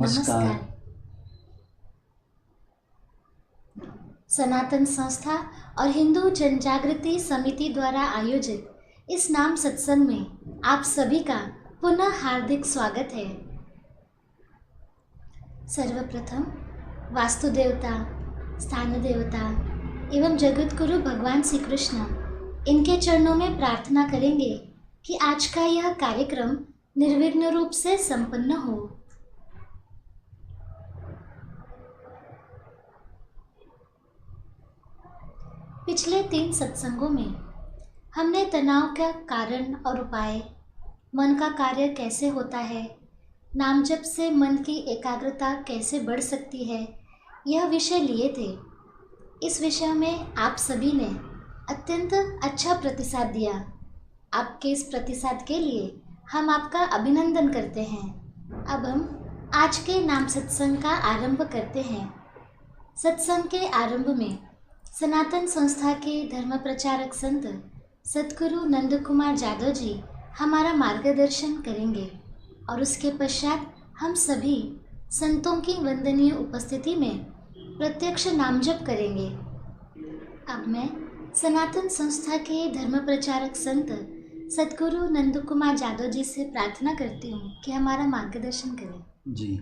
नमस्कार। सनातन संस्था और हिंदू जनजागृति समिति द्वारा आयोजित इस नाम सत्संग में आप सभी का पुनः हार्दिक स्वागत है। सर्वप्रथम वास्तु देवता, स्थान देवता एवं जगत गुरु भगवान श्री कृष्ण इनके चरणों में प्रार्थना करेंगे कि आज का यह कार्यक्रम निर्विघ्न रूप से संपन्न हो। पिछले 3 सत्संगों में हमने तनाव का कारण और उपाय, मन का कार्य कैसे होता है, नाम जप से मन की एकाग्रता कैसे बढ़ सकती है, यह विषय लिए थे। इस विषय में आप सभी ने अत्यंत अच्छा प्रतिसाद दिया। आपके इस प्रतिसाद के लिए हम आपका अभिनंदन करते हैं। अब हम आज के नाम सत्संग का आरंभ करते हैं। सत्संग के आरंभ में सनातन संस्था के धर्म प्रचारक संत सद्गुरु नंद कुमार जादव जी हमारा मार्गदर्शन करेंगे और उसके पश्चात हम सभी संतों की वंदनीय उपस्थिति में प्रत्यक्ष नाम जप करेंगे। अब मैं सनातन संस्था के धर्म प्रचारक संत सद्गुरु नंद कुमार जादव जी से प्रार्थना करती हूँ कि हमारा मार्गदर्शन करें। जी,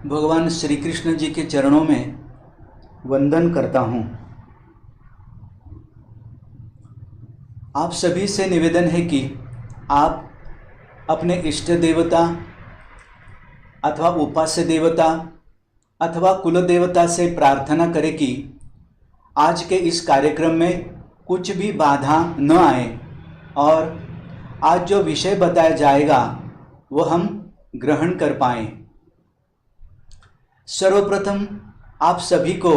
भगवान श्री कृष्ण जी के चरणों में वंदन करता हूँ। आप सभी से निवेदन है कि आप अपने इष्ट देवता अथवा उपास्य देवता अथवा कुल देवता से प्रार्थना करें कि आज के इस कार्यक्रम में कुछ भी बाधा न आए और आज जो विषय बताया जाएगा वो हम ग्रहण कर पाएं। सर्वप्रथम आप सभी को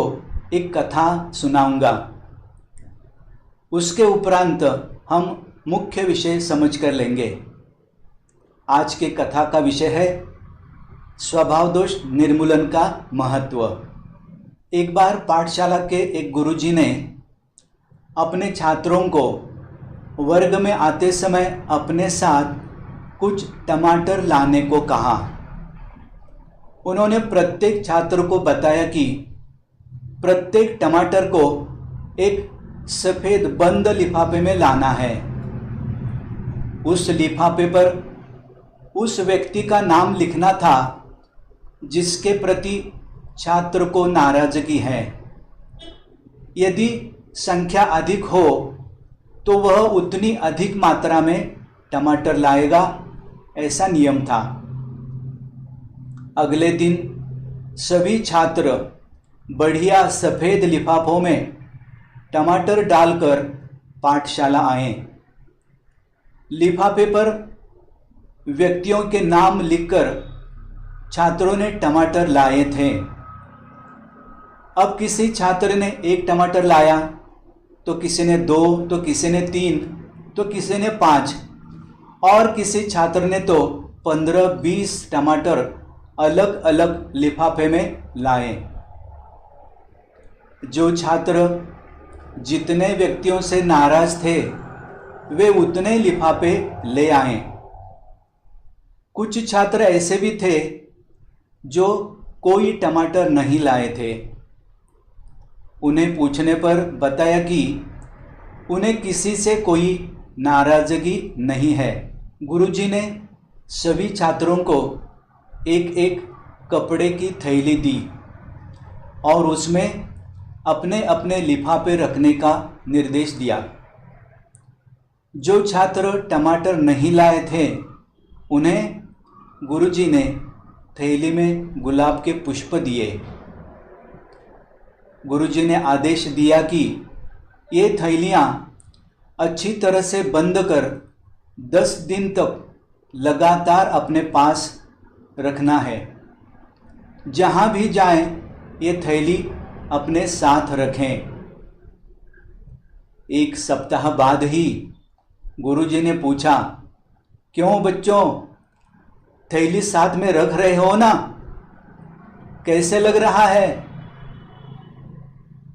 एक कथा सुनाऊंगा। उसके उपरांत हम मुख्य विषय समझ कर लेंगे। आज के कथा का विषय है स्वभाव दोष निर्मूलन का महत्व। एक बार पाठशाला के एक गुरुजी ने अपने छात्रों को वर्ग में आते समय अपने साथ कुछ टमाटर लाने को कहा। उन्होंने प्रत्येक छात्र को बताया कि प्रत्येक टमाटर को एक सफ़ेद बंद लिफाफे में लाना है। उस लिफाफे पर उस व्यक्ति का नाम लिखना था जिसके प्रति छात्र को नाराजगी है। यदि संख्या अधिक हो तो वह उतनी अधिक मात्रा में टमाटर लाएगा, ऐसा नियम था। अगले दिन सभी छात्र बढ़िया सफ़ेद लिफाफों में टमाटर डालकर पाठशाला आए। लिफाफे पर व्यक्तियों के नाम लिखकर छात्रों ने टमाटर लाए थे। अब किसी छात्र ने 1 टमाटर लाया तो किसी ने 2, तो किसी ने 3, तो किसी ने 5 और किसी छात्र ने तो 15-20 टमाटर अलग अलग लिफाफे में लाए। जो छात्र जितने व्यक्तियों से नाराज थे वे उतने लिफाफे ले आए। कुछ छात्र ऐसे भी थे जो कोई टमाटर नहीं लाए थे। उन्हें पूछने पर बताया कि उन्हें किसी से कोई नाराजगी नहीं है। गुरुजी ने सभी छात्रों को एक एक कपड़े की थैली दी और उसमें अपने अपने लिफाफे रखने का निर्देश दिया। जो छात्र टमाटर नहीं लाए थे उन्हें गुरुजी ने थैली में गुलाब के पुष्प दिए। गुरुजी ने आदेश दिया कि ये थैलियाँ अच्छी तरह से बंद कर 10 दिन तक लगातार अपने पास रखना है। जहाँ भी जाएं ये थैली अपने साथ रखें। 1 सप्ताह बाद ही गुरुजी ने पूछा, क्यों बच्चों, थैली साथ में रख रहे हो ना? कैसे लग रहा है?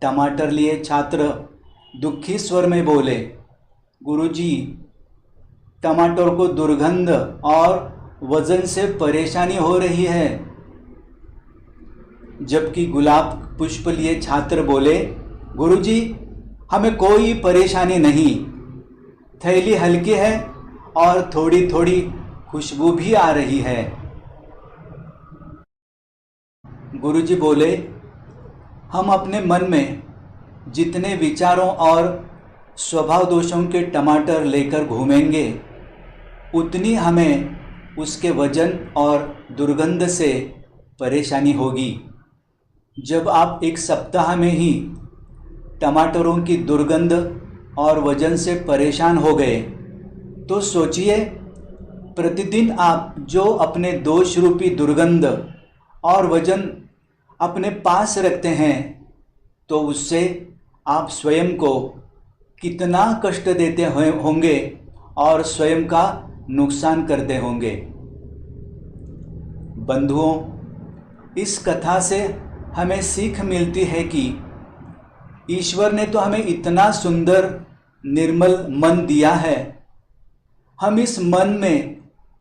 टमाटर लिए छात्र दुखी स्वर में बोले, गुरुजी, टमाटर को दुर्गंध और वजन से परेशानी हो रही है। जबकि गुलाब पुष्प लिए छात्र बोले, गुरुजी हमें कोई परेशानी नहीं, थैली हल्की है और थोड़ी थोड़ी खुशबू भी आ रही है। गुरुजी बोले, हम अपने मन में जितने विचारों और स्वभाव दोषों के टमाटर लेकर घूमेंगे, उतनी हमें उसके वजन और दुर्गंध से परेशानी होगी। जब आप एक सप्ताह में ही टमाटरों की दुर्गंध और वजन से परेशान हो गए, तो सोचिए प्रतिदिन आप जो अपने दोष रूपी दुर्गंध और वजन अपने पास रखते हैं, तो उससे आप स्वयं को कितना कष्ट देते होंगे और स्वयं का नुकसान करते होंगे। बंधुओं, इस कथा से हमें सीख मिलती है कि ईश्वर ने तो हमें इतना सुंदर निर्मल मन दिया है, हम इस मन में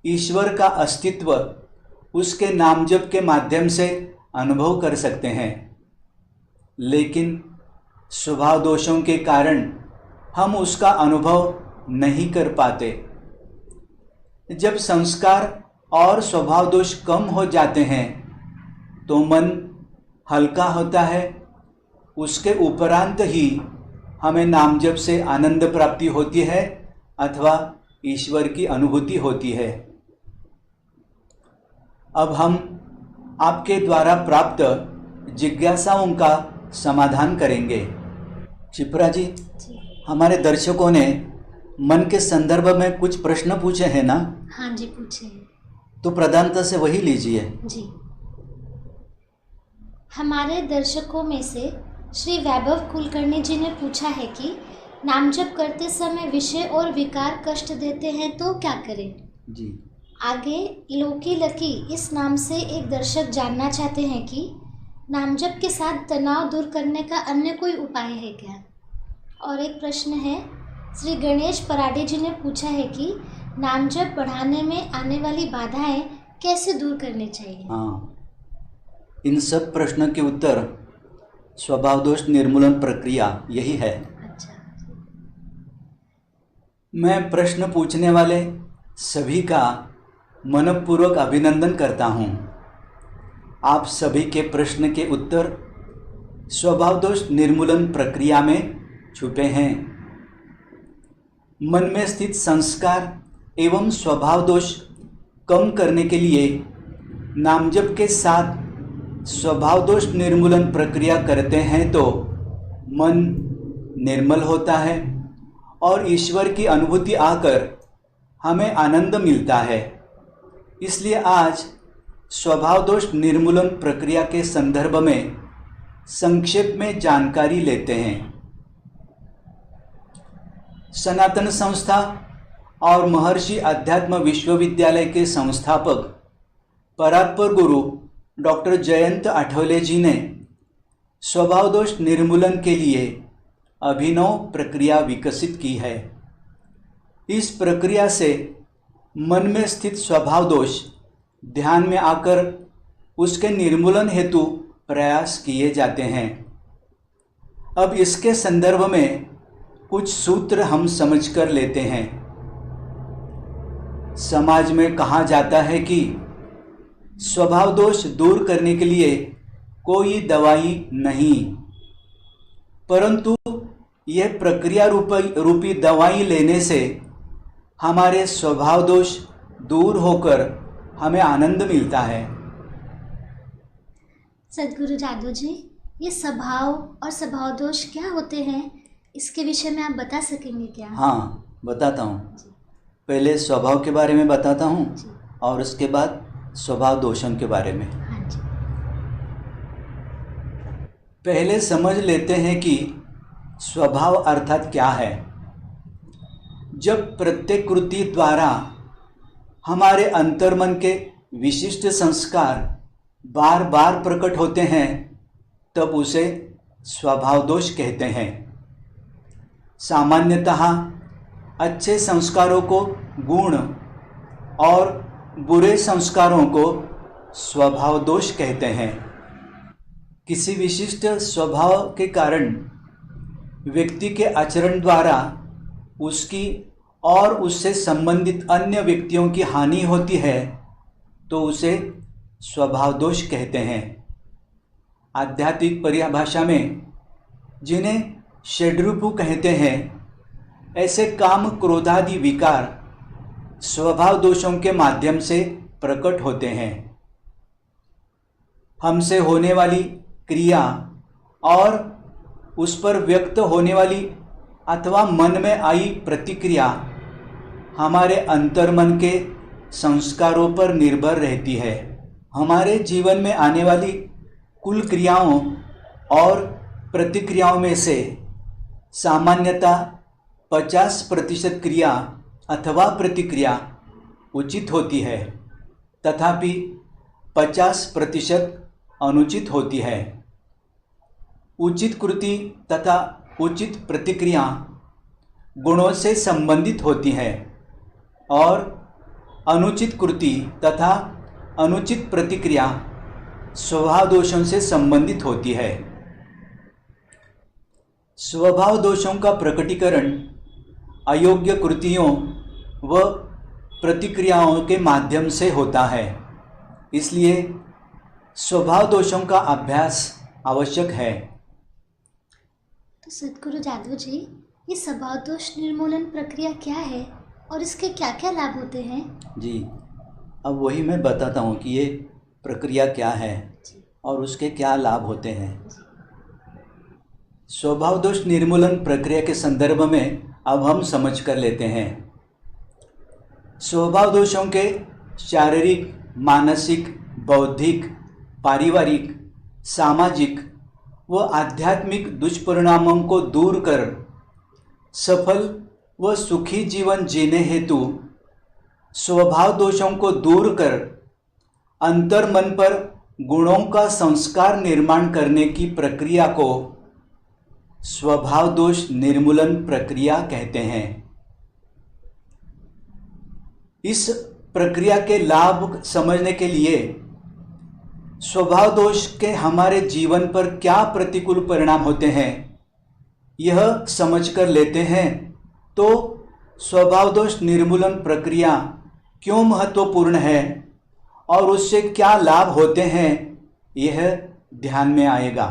ईश्वर का अस्तित्व उसके नाम जप के माध्यम से अनुभव कर सकते हैं। लेकिन स्वभाव दोषों के कारण हम उसका अनुभव नहीं कर पाते। जब संस्कार और स्वभाव दोष कम हो जाते हैं तो मन हल्का होता है। उसके उपरांत ही हमें नाम जप से आनंद प्राप्ति होती है अथवा ईश्वर की अनुभूति होती है। अब हम आपके द्वारा प्राप्त जिज्ञासाओं का समाधान करेंगे। शिप्रा जी, हमारे दर्शकों ने मन के संदर्भ में कुछ प्रश्न पूछे हैं ना? हाँ जी, पूछे। तो प्रधानता से वही लीजिए जी। हमारे दर्शकों में से श्री वैभव कुलकर्णी जी ने पूछा है कि नाम जप करते समय विषय और विकार कष्ट देते हैं तो क्या करें? जी। आगे लोकी लकी इस नाम से एक दर्शक जानना चाहते हैं कि नाम जप के साथ तनाव दूर करने का अन्य कोई उपाय है क्या? और एक प्रश्न है, श्री गणेश पराडे जी ने पूछा है कि नाम जप बढ़ाने में आने वाली बाधाएं कैसे दूर करनी चाहिए? हाँ, इन सब प्रश्नों के उत्तर स्वभाव दोष निर्मूलन प्रक्रिया यही है। अच्छा। मैं प्रश्न पूछने वाले सभी का मनपूर्वक अभिनंदन करता हूँ। आप सभी के प्रश्न के उत्तर स्वभाव दोष निर्मूलन प्रक्रिया में छुपे हैं। मन में स्थित संस्कार एवं स्वभाव दोष कम करने के लिए नामजप के साथ स्वभाव दोष निर्मूलन प्रक्रिया करते हैं तो मन निर्मल होता है और ईश्वर की अनुभूति आकर हमें आनंद मिलता है। इसलिए आज स्वभाव दोष निर्मूलन प्रक्रिया के संदर्भ में संक्षेप में जानकारी लेते हैं। सनातन संस्था और महर्षि अध्यात्म विश्वविद्यालय के संस्थापक परात्पर गुरु डॉक्टर जयंत आठवले जी ने स्वभाव दोष निर्मूलन के लिए अभिनव प्रक्रिया विकसित की है। इस प्रक्रिया से मन में स्थित स्वभाव दोष ध्यान में आकर उसके निर्मूलन हेतु प्रयास किए जाते हैं। अब इसके संदर्भ में कुछ सूत्र हम समझ कर लेते हैं। समाज में कहा जाता है कि स्वभाव दोष दूर करने के लिए कोई दवाई नहीं, परंतु यह प्रक्रिया रूपी दवाई लेने से हमारे स्वभाव दोष दूर होकर हमें आनंद मिलता है। सद्गुरु जादू जी, ये स्वभाव और स्वभाव दोष क्या होते हैं, इसके विषय में आप बता सकेंगे क्या? हाँ, बताता हूँ। पहले स्वभाव के बारे में बताता हूँ और उसके बाद स्वभाव दोषों के बारे में। हाँ जी। पहले समझ लेते हैं कि स्वभाव अर्थात क्या है। जब प्रत्येक कृति द्वारा हमारे अंतर्मन के विशिष्ट संस्कार बार बार प्रकट होते हैं, तब उसे स्वभाव दोष कहते हैं। सामान्यतः अच्छे संस्कारों को गुण और बुरे संस्कारों को स्वभाव दोष कहते हैं। किसी विशिष्ट स्वभाव के कारण व्यक्ति के आचरण द्वारा उसकी और उससे संबंधित अन्य व्यक्तियों की हानि होती है तो उसे स्वभाव दोष कहते हैं। आध्यात्मिक परिभाषा में जिन्हें षड्रूप कहते हैं, ऐसे काम क्रोधादि विकार स्वभाव दोषों के माध्यम से प्रकट होते हैं। हमसे होने वाली क्रिया और उस पर व्यक्त होने वाली अथवा मन में आई प्रतिक्रिया हमारे अंतर्मन के संस्कारों पर निर्भर रहती है। हमारे जीवन में आने वाली कुल क्रियाओं और प्रतिक्रियाओं में से सामान्यतः 50% क्रिया अथवा प्रतिक्रिया उचित होती है, तथापि 50% अनुचित होती है। उचित कृति तथा उचित प्रतिक्रिया गुणों से संबंधित होती है और अनुचित कृति तथा अनुचित प्रतिक्रिया स्वभाव दोषों से संबंधित होती है। स्वभाव दोषों का प्रकटीकरण अयोग्य कृतियों व प्रतिक्रियाओं के माध्यम से होता है, इसलिए स्वभाव दोषों का अभ्यास आवश्यक है। तो सद्गुरु जादव जी, ये स्वभाव दोष निर्मूलन प्रक्रिया क्या है और इसके क्या क्या लाभ होते हैं? जी, अब वही मैं बताता हूँ कि ये प्रक्रिया क्या है और उसके क्या लाभ होते हैं। स्वभाव दोष निर्मूलन प्रक्रिया के संदर्भ में अब हम समझ कर लेते हैं। स्वभाव दोषों के शारीरिक, मानसिक, बौद्धिक, पारिवारिक, सामाजिक व आध्यात्मिक दुष्परिणामों को दूर कर सफल व सुखी जीवन जीने हेतु स्वभाव दोषों को दूर कर अंतर्मन पर गुणों का संस्कार निर्माण करने की प्रक्रिया को स्वभाव दोष निर्मूलन प्रक्रिया कहते हैं। इस प्रक्रिया के लाभ समझने के लिए स्वभाव दोष के हमारे जीवन पर क्या प्रतिकूल परिणाम होते हैं यह समझ कर लेते हैं, तो स्वभाव दोष निर्मूलन प्रक्रिया क्यों महत्वपूर्ण है और उससे क्या लाभ होते हैं यह ध्यान में आएगा।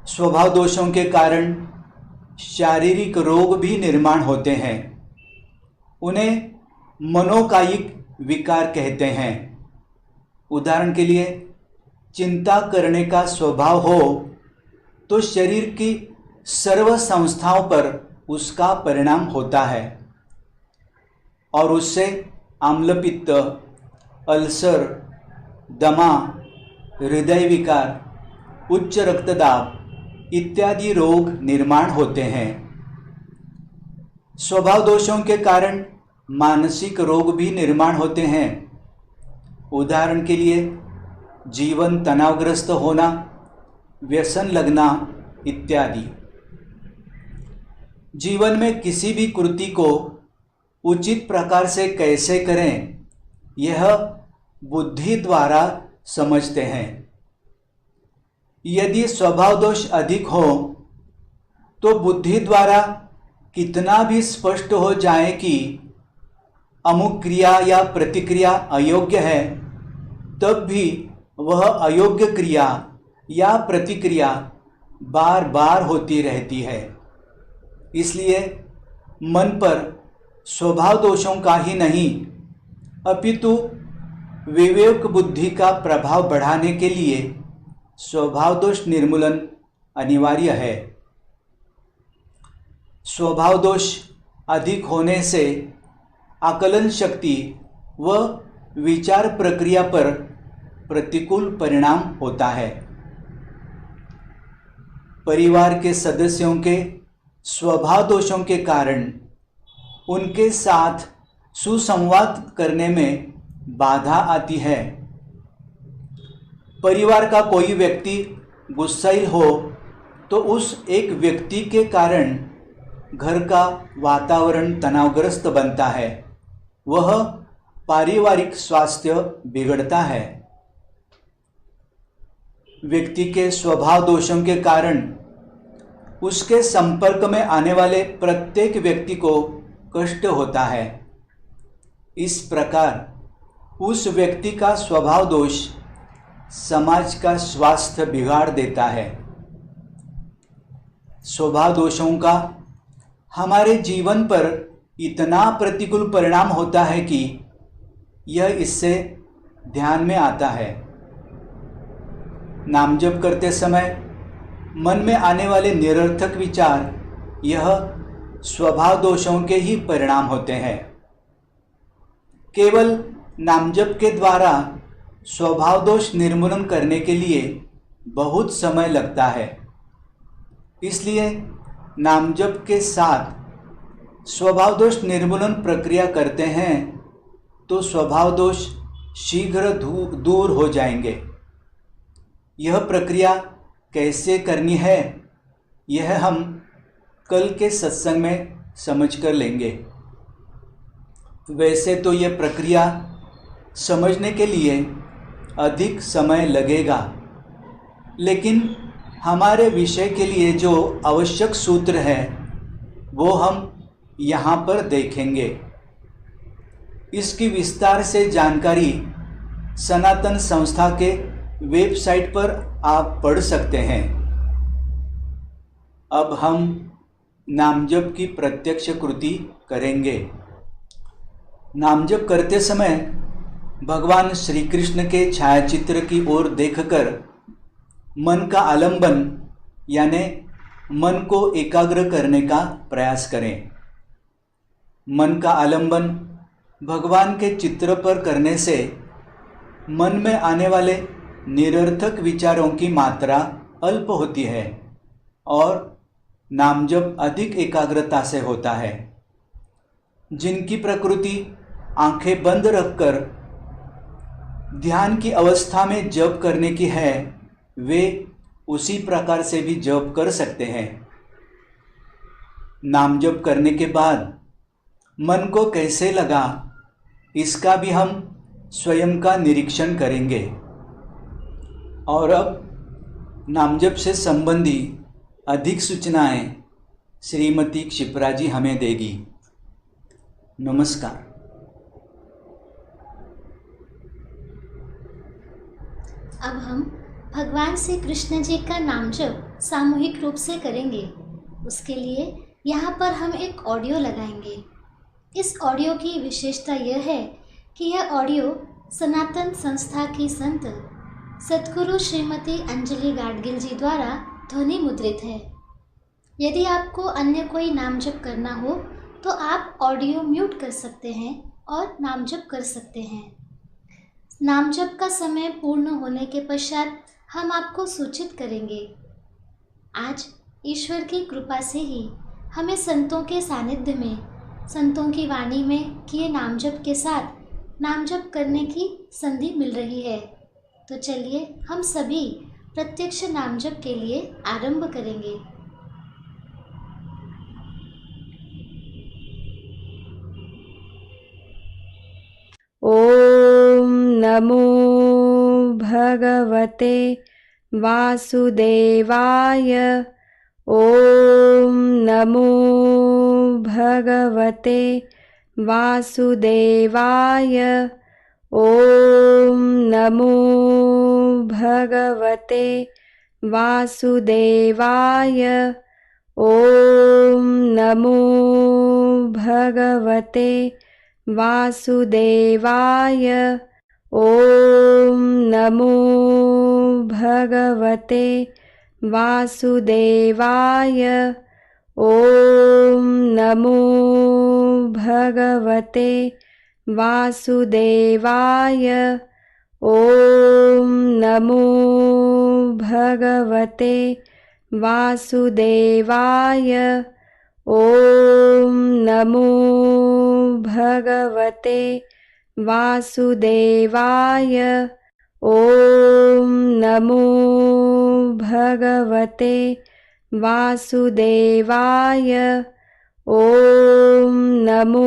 स्वभाव दोषों के कारण शारीरिक रोग भी निर्माण होते हैं। उन्हें मनोकायिक विकार कहते हैं। उदाहरण के लिए, चिंता करने का स्वभाव हो तो शरीर की सर्व संस्थाओं पर उसका परिणाम होता है और उससे आम्लपित्त, अल्सर, दमा, हृदय विकार, उच्च रक्तदाब इत्यादि रोग निर्माण होते हैं। स्वभाव दोषों के कारण मानसिक रोग भी निर्माण होते हैं। उदाहरण के लिए, जीवन तनावग्रस्त होना, व्यसन लगना इत्यादि। जीवन में किसी भी कृति को उचित प्रकार से कैसे करें यह बुद्धि द्वारा समझते हैं। यदि स्वभाव दोष अधिक हो तो बुद्धि द्वारा कितना भी स्पष्ट हो जाए कि अमुक क्रिया या प्रतिक्रिया अयोग्य है, तब भी वह अयोग्य क्रिया या प्रतिक्रिया बार बार होती रहती है। इसलिए मन पर स्वभाव दोषों का ही नहीं अपितु विवेक बुद्धि का प्रभाव बढ़ाने के लिए स्वभाव दोष निर्मूलन अनिवार्य है। स्वभाव दोष अधिक होने से आकलन शक्ति व विचार प्रक्रिया पर प्रतिकूल परिणाम होता है। परिवार के सदस्यों के स्वभाव दोषों के कारण उनके साथ सुसंवाद करने में बाधा आती है। परिवार का कोई व्यक्ति गुस्सैल हो तो उस एक व्यक्ति के कारण घर का वातावरण तनावग्रस्त बनता है वह पारिवारिक स्वास्थ्य बिगड़ता है। व्यक्ति के स्वभाव दोषों के कारण उसके संपर्क में आने वाले प्रत्येक व्यक्ति को कष्ट होता है। इस प्रकार उस व्यक्ति का स्वभाव दोष समाज का स्वास्थ्य बिगाड़ देता है। स्वभाव दोषों का हमारे जीवन पर इतना प्रतिकूल परिणाम होता है कि यह इससे ध्यान में आता है। नाम जप करते समय मन में आने वाले निरर्थक विचार यह स्वभाव दोषों के ही परिणाम होते हैं। केवल नाम जप के द्वारा स्वभाव दोष निर्मूलन करने के लिए बहुत समय लगता है। इसलिए नाम जप के साथ स्वभाव दोष निर्मूलन प्रक्रिया करते हैं तो स्वभाव दोष शीघ्र दूर हो जाएंगे। यह प्रक्रिया कैसे करनी है यह हम कल के सत्संग में समझ कर लेंगे। वैसे तो यह प्रक्रिया समझने के लिए अधिक समय लगेगा, लेकिन हमारे विषय के लिए जो आवश्यक सूत्र है वो हम यहाँ पर देखेंगे। इसकी विस्तार से जानकारी सनातन संस्था के वेबसाइट पर आप पढ़ सकते हैं। अब हम नाम जप की प्रत्यक्ष कृति करेंगे। नाम जप करते समय भगवान श्री कृष्ण के छायाचित्र की ओर देखकर मन का आलंबन यानी मन को एकाग्र करने का प्रयास करें। मन का आलंबन भगवान के चित्र पर करने से मन में आने वाले निरर्थक विचारों की मात्रा अल्प होती है और नाम जप अधिक एकाग्रता से होता है। जिनकी प्रकृति आंखें बंद रखकर ध्यान की अवस्था में जप करने की है वे उसी प्रकार से भी जप कर सकते हैं। नाम जप करने के बाद मन को कैसे लगा इसका भी हम स्वयं का निरीक्षण करेंगे। और अब नाम जप से संबंधी अधिक सूचनाएं श्रीमती क्षिप्रा जी हमें देगी। नमस्कार। अब हम भगवान श्री कृष्ण जी का नाम जप सामूहिक रूप से करेंगे। उसके लिए यहाँ पर हम एक ऑडियो लगाएंगे। इस ऑडियो की विशेषता यह है कि यह ऑडियो सनातन संस्था की संत सद्गुरु श्रीमती अंजलि गाडगिल जी द्वारा ध्वनि मुद्रित है। यदि आपको अन्य कोई नाम जप करना हो तो आप ऑडियो म्यूट कर सकते हैं और नाम जप कर सकते हैं। नाम जप का समय पूर्ण होने के पश्चात हम आपको सूचित करेंगे। आज ईश्वर की कृपा से ही हमें संतों के सानिध्य में, संतों की वाणी में किए नाम जप के साथ नाम जप करने की संधि मिल रही है। तो चलिए हम सभी प्रत्यक्ष नाम जप के लिए आरंभ करेंगे। ओम नमो भगवते वासुदेवाय। ओम नमो भगवते वासुदेवाय। ओम नमो भगवते वासुदेवाय। ओम नमो भगवते वासुदेवाय। ओम नमो भगवते वासुदेवाय। ओम नमो भगवते वासुदेवाय। ओम नमो भगवते वासुदेवाय। ओम नमो भगवते वासुदेवाय। ओम नमो भगवते वासुदेवाय। ओम नमो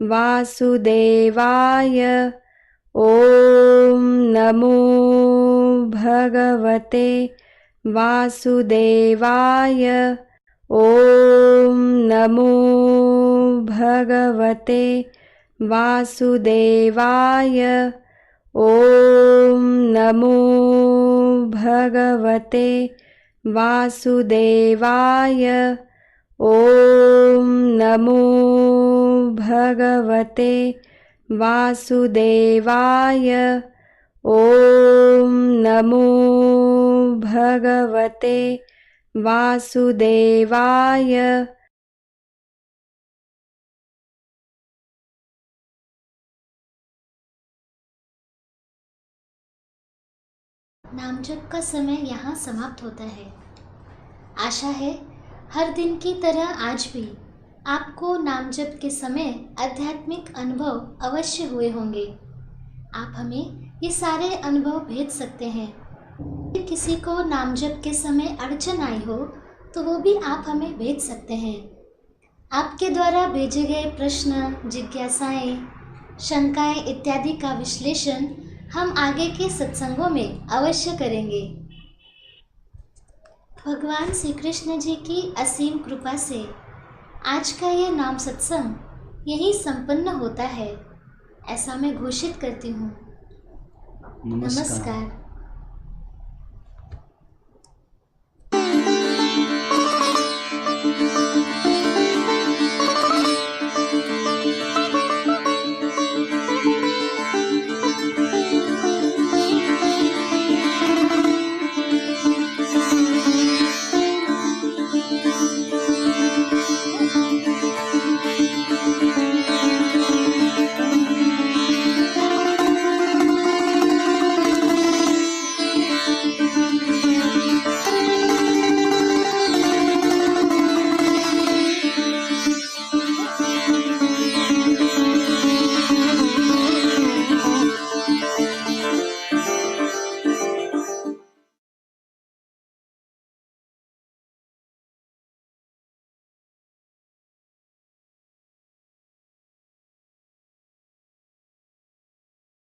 वासुदेवाय। ॐ नमो भगवते वासुदेवाय। ॐ नमो भगवते वासुदेवाय। ॐ नमो भगवते वासुदेवाय। ॐ नमो भगवते वासुदेवाय। ॐ नमो भगवते वासुदेवाय। नाम जप का समय यहाँ समाप्त होता है। आशा है हर दिन की तरह आज भी आपको नाम जप के समय आध्यात्मिक अनुभव अवश्य हुए होंगे। आप हमें ये सारे अनुभव भेज सकते हैं। यदि किसी को नाम जप के समय अड़चन आई हो तो वो भी आप हमें भेज सकते हैं। आपके द्वारा भेजे गए प्रश्न, जिज्ञासाएं, शंकाएं इत्यादि का विश्लेषण हम आगे के सत्संगों में अवश्य करेंगे। भगवान श्री कृष्ण जी की असीम कृपा से आज का यह नाम सत्संग यही संपन्न होता है, ऐसा मैं घोषित करती हूँ। नमस्कार।